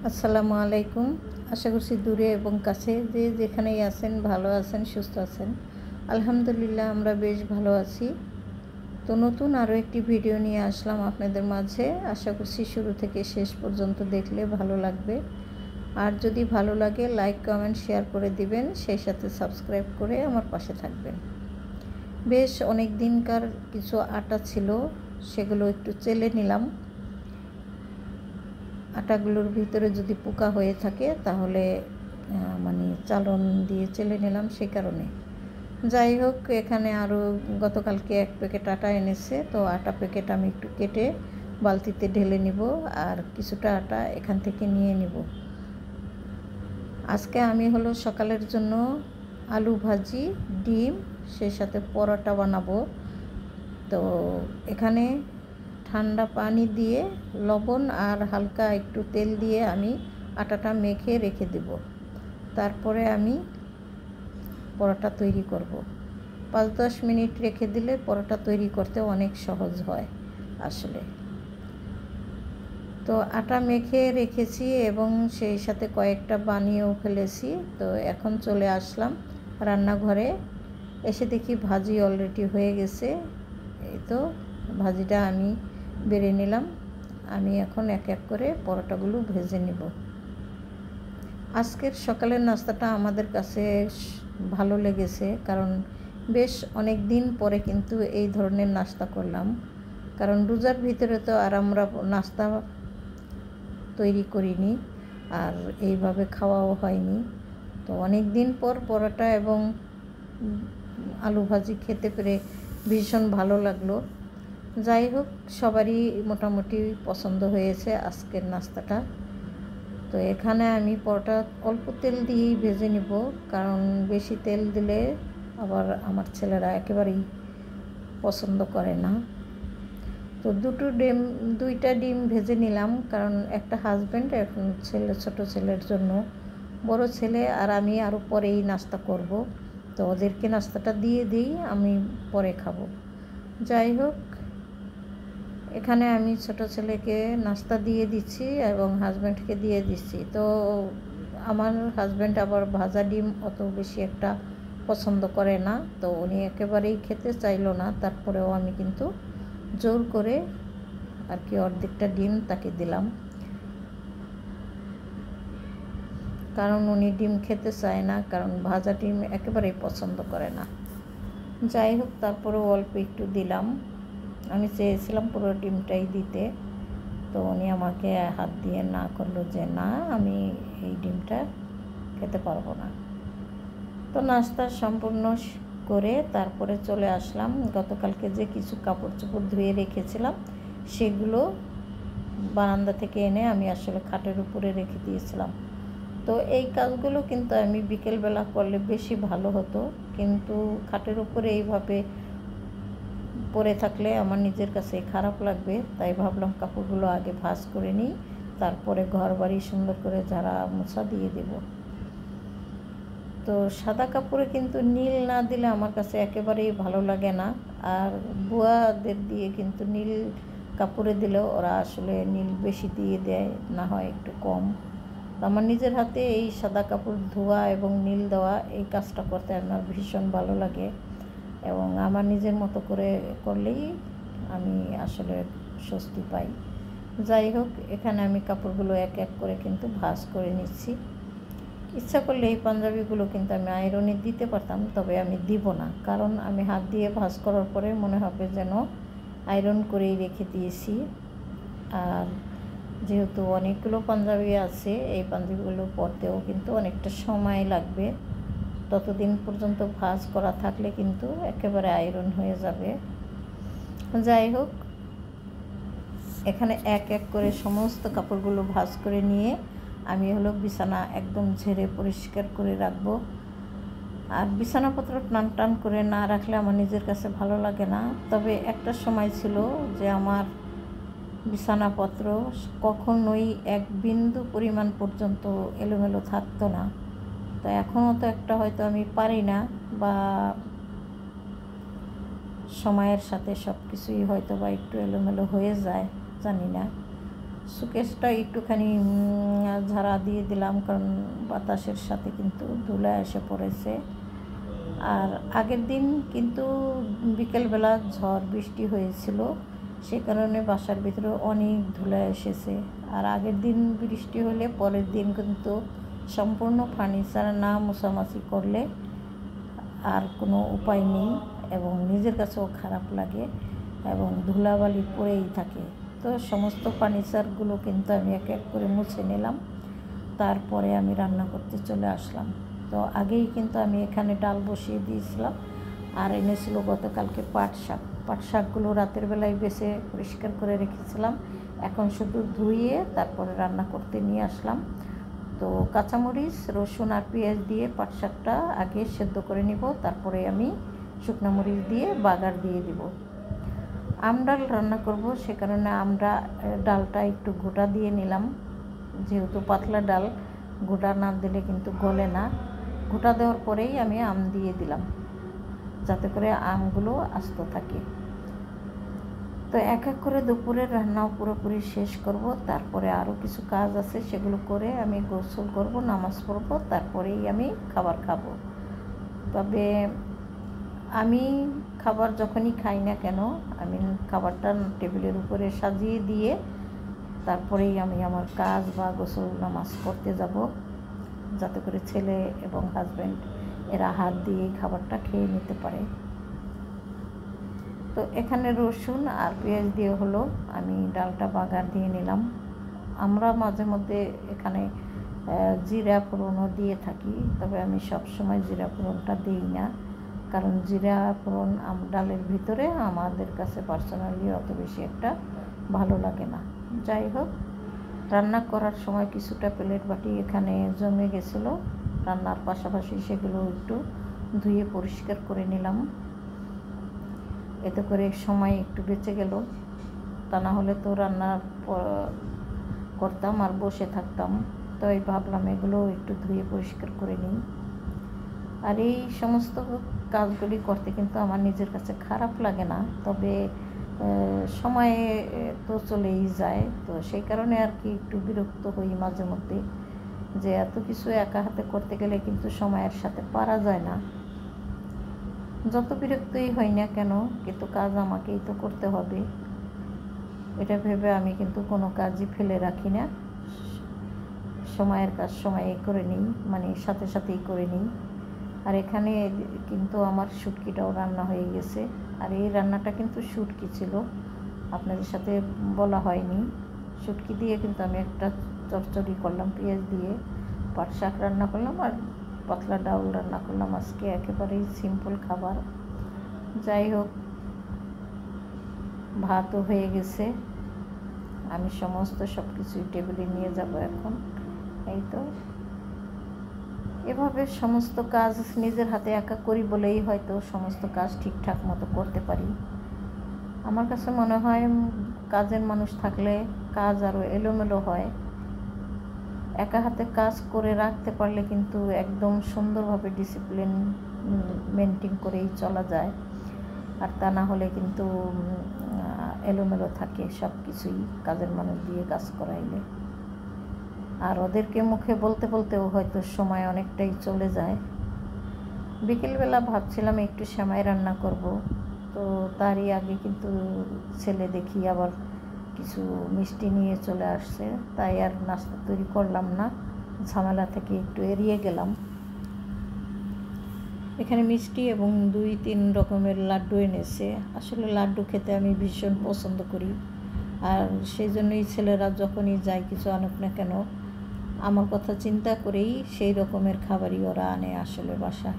আসসালামু আলাইকুম। আশা করছি দূরে এবং কাছে যে যেখানেই আছেন ভালো আছেন, সুস্থ আছেন। আলহামদুলিল্লাহ আমরা বেশ ভালো আছি। তো নতুন আরও একটি ভিডিও নিয়ে আসলাম আপনাদের মাঝে। আশা করছি শুরু থেকে শেষ পর্যন্ত দেখলে ভালো লাগবে। আর যদি ভালো লাগে লাইক, কমেন্ট, শেয়ার করে দিবেন, সেই সাথে সাবস্ক্রাইব করে আমার পাশে থাকবেন। বেশ অনেক দিনকার কিছু আটা ছিল, সেগুলো একটু চেলে নিলাম। আটাগুলোর ভিতরে যদি পোকা হয়ে থাকে তাহলে চালন দিয়ে চেলে নিলাম, সেই কারণে। যাই হোক, এখানে আরও গতকালকে এক প্যাকেট আটা এনেছে, তো আটা প্যাকেট আমি একটু কেটে বালতিতে ঢেলে নিব আর কিছুটা আটা এখান থেকে নিয়ে নিব। আজকে আমি সকালের জন্য আলু ভাজি, ডিম, সেই সাথে পরোটা বানাবো। তো এখানে ঠান্ডা পানি দিয়ে লবণ আর হালকা একটু তেল দিয়ে আমি আটাটা মেখে রেখে দেব। তারপরে আমি পরোটা তৈরি করব। 5-10 মিনিট রেখে দিলে পরোটা তৈরি করতে অনেক সহজ হয় আসলে। তো আটা মেখে রেখেছি এবং সেই সাথে কয়েকটা বানিয়েও ফেলেছি। তো এখন চলে আসলাম রান্নাঘরে। এসে দেখি ভাজি অলরেডি হয়ে গেছে। এই তো ভাজিটা আমি বেড়ে নিলাম। আমি এখন এক এক করে পরোটাগুলো ভেজে নেব। আজকের সকালের নাস্তাটা আমাদের কাছে ভালো লেগেছে, কারণ বেশ অনেক দিন পরে কিন্তু এই ধরনের নাস্তা করলাম। কারণ রোজার ভিতরে তো আর আমরা নাস্তা তৈরি করিনি আর এইভাবে খাওয়াও হয়নি। তো অনেক দিন পর পরোটা এবং আলু ভাজি খেতে পেরে ভীষণ ভালো লাগলো। যাই হোক, সবারই মোটামুটি পছন্দ হয়েছে আজকের নাস্তাটা। তো এখানে আমি পরোটা অল্প তেল দিয়েই ভেজে নিব, কারণ বেশি তেল দিলে আবার আমার ছেলেরা একেবারেই পছন্দ করে না। তো দুইটা ডিম ভেজে নিলাম, কারণ একটা হাজব্যান্ড এখন ছোট ছেলের জন্য। বড় ছেলে আর আমি আরও পরেই নাস্তা করব, তো ওদেরকে নাস্তাটা দিয়ে দিই, আমি পরে খাবো। যাই হোক, এখানে আমি ছোট ছেলেকে নাস্তা দিয়ে দিচ্ছি এবং হাজব্যান্ডকে দিয়ে দিচ্ছি। তো আমার হাজব্যান্ড আবার ভাজা ডিম অত বেশি একটা পছন্দ করে না, তো উনি একেবারেই খেতে চাইলো না। তারপরেও আমি কিন্তু জোর করে আর কি অর্ধেকটা ডিম তাকে দিলাম, কারণ উনি ডিম খেতে চায় না, কারণ ভাজা ডিম একেবারেই পছন্দ করে না। যাই হোক, তারপরেও অল্প একটু দিলাম। আমি চেয়েছিলাম পুরো ডিমটাই দিতে, তো উনি আমাকে হাত দিয়ে না করলো যে না, আমি এই ডিমটা খেতে পারবো না। তো নাস্তা সম্পূর্ণ করে তারপরে চলে আসলাম। গতকালকে যে কিছু কাপড় চোপড় ধুয়ে রেখেছিলাম সেগুলো বারান্দা থেকে এনে আমি আসলে খাটের উপরে রেখে দিয়েছিলাম। তো এই কাজগুলো কিন্তু আমি বিকেলবেলা করলে বেশি ভালো হতো, কিন্তু খাটের উপরে এইভাবে পরে থাকলে আমার নিজের কাছে খারাপ লাগবে। তাই ভাবলাম কাপড়গুলো আগে ভাঁজ করে নিই, তারপরে ঘর বাড়ি সুন্দর করে ঝাড়া মোছা দিয়ে দেব। তো সাদা কাপড়ে কিন্তু নীল না দিলে আমার কাছে একেবারেই ভালো লাগে না। আর বুয়াদের দিয়ে কিন্তু নীল কাপড়ে দিলেও ওরা আসলে নীল বেশি দিয়ে দেয়, না হয় একটু কম। তো আমার নিজের হাতে এই সাদা কাপড় ধোয়া এবং নীল দেওয়া এই কাজটা করতে আমার ভীষণ ভালো লাগে, এবং আমার নিজের মতো করে করলেই আমি আসলে স্বস্তি পাই। যাই হোক, এখানে আমি কাপড়গুলো এক এক করে কিন্তু ভাঁজ করে নিচ্ছি। ইচ্ছা করলে এই পাঞ্জাবিগুলো কিন্তু আমি আয়রনে দিতে পারতাম, তবে আমি দিব না, কারণ আমি হাত দিয়ে ভাঁজ করার পরে মনে হবে যেন আয়রন করেই রেখে দিয়েছি। আর যেহেতু অনেকগুলো পাঞ্জাবি আছে, এই পাঞ্জাবিগুলো পরতেও কিন্তু অনেকটা সময় লাগবে। ততদিন পর্যন্ত ভাঁজ করা থাকলে কিন্তু একেবারে আয়রন হয়ে যাবে। যাই হোক, এখানে এক এক করে সমস্ত কাপড়গুলো ভাঁজ করে নিয়ে আমি বিছানা একদম ঝেড়ে পরিষ্কার করে রাখবো। আর বিছানাপত্র টান টান করে না রাখলে আমার নিজের কাছে ভালো লাগে না। তবে একটা সময় ছিল যে আমার বিছানাপত্র কখনোই এক বিন্দু পরিমাণ পর্যন্ত এলোমেলো থাকতো না। তো এখনও তো একটা হয়তো আমি পারি না, বা সময়ের সাথে সব কিছুই হয়তো বা একটু এলোমেলো হয়ে যায়, জানি না। সুকেশটা একটুখানি ঝাড়া দিয়ে দিলাম, কারণ বাতাসের সাথে কিন্তু ধুলা এসে পড়েছে। আর আগের দিন কিন্তু বিকেলবেলা ঝড় বৃষ্টি হয়েছিল, সে কারণে বাসার ভিতরে অনেক ধুলা এসেছে। আর আগের দিন বৃষ্টি হলে পরের দিন কিন্তু সম্পূর্ণ ফার্নিচার না মোছামাছি করলে আর কোনো উপায় নেই, এবং নিজের কাছেও খারাপ লাগে এবং ধুলাবালি পড়েই থাকে। তো সমস্ত ফার্নিচারগুলো কিন্তু আমি এক এক করে মুছে নিলাম, তারপরে আমি রান্না করতে চলে আসলাম। তো আগেই কিন্তু আমি এখানে ডাল বসিয়ে দিয়েছিলাম, আর এনেছিল গতকালকে পাট শাকগুলো রাতের বেলায় বেছে পরিষ্কার করে রেখেছিলাম। এখন শুধু ধুয়ে তারপরে রান্না করতে নিয়ে আসলাম। তো কাঁচামরিচ, রসুন আর পেঁয়াজ দিয়ে পাট শাকটা আগে সেদ্ধ করে নিব, তারপরে আমি শুকনো মরিচ দিয়ে বাগার দিয়ে দিব। আমডাল রান্না করব, সে কারণে আমরা ডালটা একটু গোটা দিয়ে নিলাম, যেহেতু পাতলা ডাল গোটা না দিলে কিন্তু গলে না। গোটা দেওয়ার পরেই আমি আম দিয়ে দিলাম, যাতে করে আমগুলো আস্ত থাকে। তো এক এক করে দুপুরের রান্নাও পুরোপুরি শেষ করব, তারপরে আরও কিছু কাজ আছে, সেগুলো করে আমি গোসল করব, নামাজ পড়ব, তারপরেই আমি খাবার খাবো। তবে আমি খাবার যখনই খাই না কেন, আমি খাবারটা টেবিলের উপরে সাজিয়ে দিয়ে তারপরেই আমি আমার কাজ বা গোসল নামাজ করতে যাব, যাতে করে ছেলে এবং হাজব্যান্ড এরা হাত দিয়ে খাবারটা খেয়ে নিতে পারে। তো এখানে রসুন আর পেঁয়াজ দিয়ে হলো আমি ডালটা বাগার দিয়ে নিলাম। আমরা মাঝে মধ্যে এখানে জিরা ফোড়নও দিয়ে থাকি, তবে আমি সবসময় জিরা ফোড়নটা দিই না, কারণ জিরা ফোড়ন ডালের ভিতরে আমাদের কাছে পার্সোনালি অত বেশি একটা ভালো লাগে না। যাই হোক, রান্না করার সময় কিছুটা প্লেট বাটি এখানে জমে গেছিলো, রান্নার পাশাপাশি সেগুলো একটু ধুয়ে পরিষ্কার করে নিলাম, এতে করে সময় একটু বেঁচে গেল। তা না হলে তো রান্না করতাম আর বসে থাকতাম, তাই ভাবলাম এগুলো একটু ধুয়ে পরিষ্কার করে নিই। আর এই সমস্ত কাজগুলি করতে কিন্তু আমার নিজের কাছে খারাপ লাগে না, তবে সময়ে তো চলেই যায়, তো সেই কারণে আর কি একটু বিরক্ত হই মাঝে মধ্যে, যে এত কিছু একা হাতে করতে গেলে কিন্তু সময়ের সাথে পারা যায় না। যত বিরক্তই হই না কেন, কিন্তু কাজ আমাকেই তো করতে হবে, এটা ভেবে আমি কিন্তু কোনো কাজই ফেলে রাখি না, সময়ের কাজ সময়ে করে নিই, মানে সাথে সাথেই করে নিই। আর এখানে কিন্তু আমার শুটকিটাও রান্না হয়ে গেছে, আর এই রান্নাটা কিন্তু শুটকি ছিল, আপনাদের সাথে বলা হয়নি। শুটকি দিয়ে কিন্তু আমি একটা চচ্চড়ি করলাম, পেঁয়াজ দিয়ে পাট শাক রান্না করলাম, আর পাতলা ডাউল রান্না করলাম। আজকে একেবারেই সিম্পল খাবার। যাই হোক, ভাতও হয়ে গেছে, আমি সমস্ত সব কিছুই টেবিলে নিয়ে যাব এখন। এই তো এভাবে সমস্ত কাজ নিজের হাতে একা করি বলেই হয়তো সমস্ত কাজ ঠিকঠাক মতো করতে পারি। আমার কাছে মনে হয় কাজের মানুষ থাকলে কাজ আরও এলোমেলো হয়, একা হাতে কাজ করে রাখতে পারলে কিন্তু একদম সুন্দরভাবে ডিসিপ্লিন মেনটেন করেই চলা যায়, আর তা না হলে কিন্তু এলোমেলো থাকে সব কিছুই কাজের মানুষ দিয়ে কাজ করাইলে। আর ওদেরকে মুখে বলতে বলতেও হয়তো সময় অনেকটাই চলে যায়। বিকেলবেলা ভাবছিলাম একটু সেমাই রান্না করব, তো তারই আগে কিন্তু ছেলে দেখি আবার কিছু মিষ্টি নিয়ে চলে আসছে, তাই আর নাস্তা তৈরি করলাম না, ঝামেলা থেকে একটু এড়িয়ে গেলাম। এখানে মিষ্টি এবং 2-3 রকমের লাড্ডু এনেছে। আসলে লাড্ডু খেতে আমি ভীষণ পছন্দ করি, আর সেই জন্যই ছেলেরা যখনই যায় কিছু আনুক না কেন, আমার কথা চিন্তা করেই সেই রকমের খাবারই ওরা আনে আসলে বাসায়।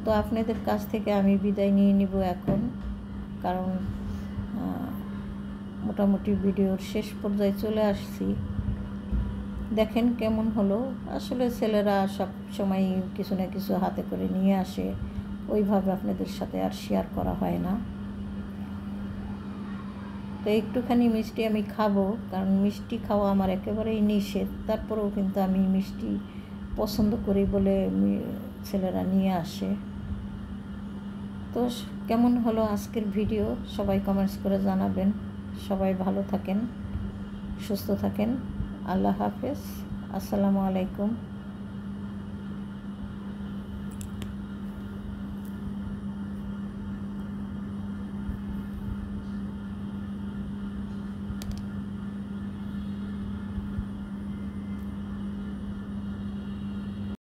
তো আপনাদের কাছ থেকে আমি বিদায় নিয়ে নিব এখন, কারণ মোটামুটি ভিডিওর শেষ পর্যায়ে চলে আসছি। দেখেন কেমন হলো। আসলে ছেলেরা সব সময় কিছু না কিছু হাতে করে নিয়ে আসে, ওইভাবে আপনাদের সাথে আর শেয়ার করা হয় না। তো একটুখানি মিষ্টি আমি খাবো, কারণ মিষ্টি খাওয়া আমার একেবারেই নিষেধ, তারপরেও কিন্তু আমি মিষ্টি পছন্দ করি বলে ছেলেরা নিয়ে আসে। তো কেমন হলো আজকের ভিডিও সবাই কমেন্টস করে জানাবেন। সবাই ভালো থাকেন, সুস্থ থাকেন। আল্লাহ হাফেজ। আসসালামু আলাইকুম।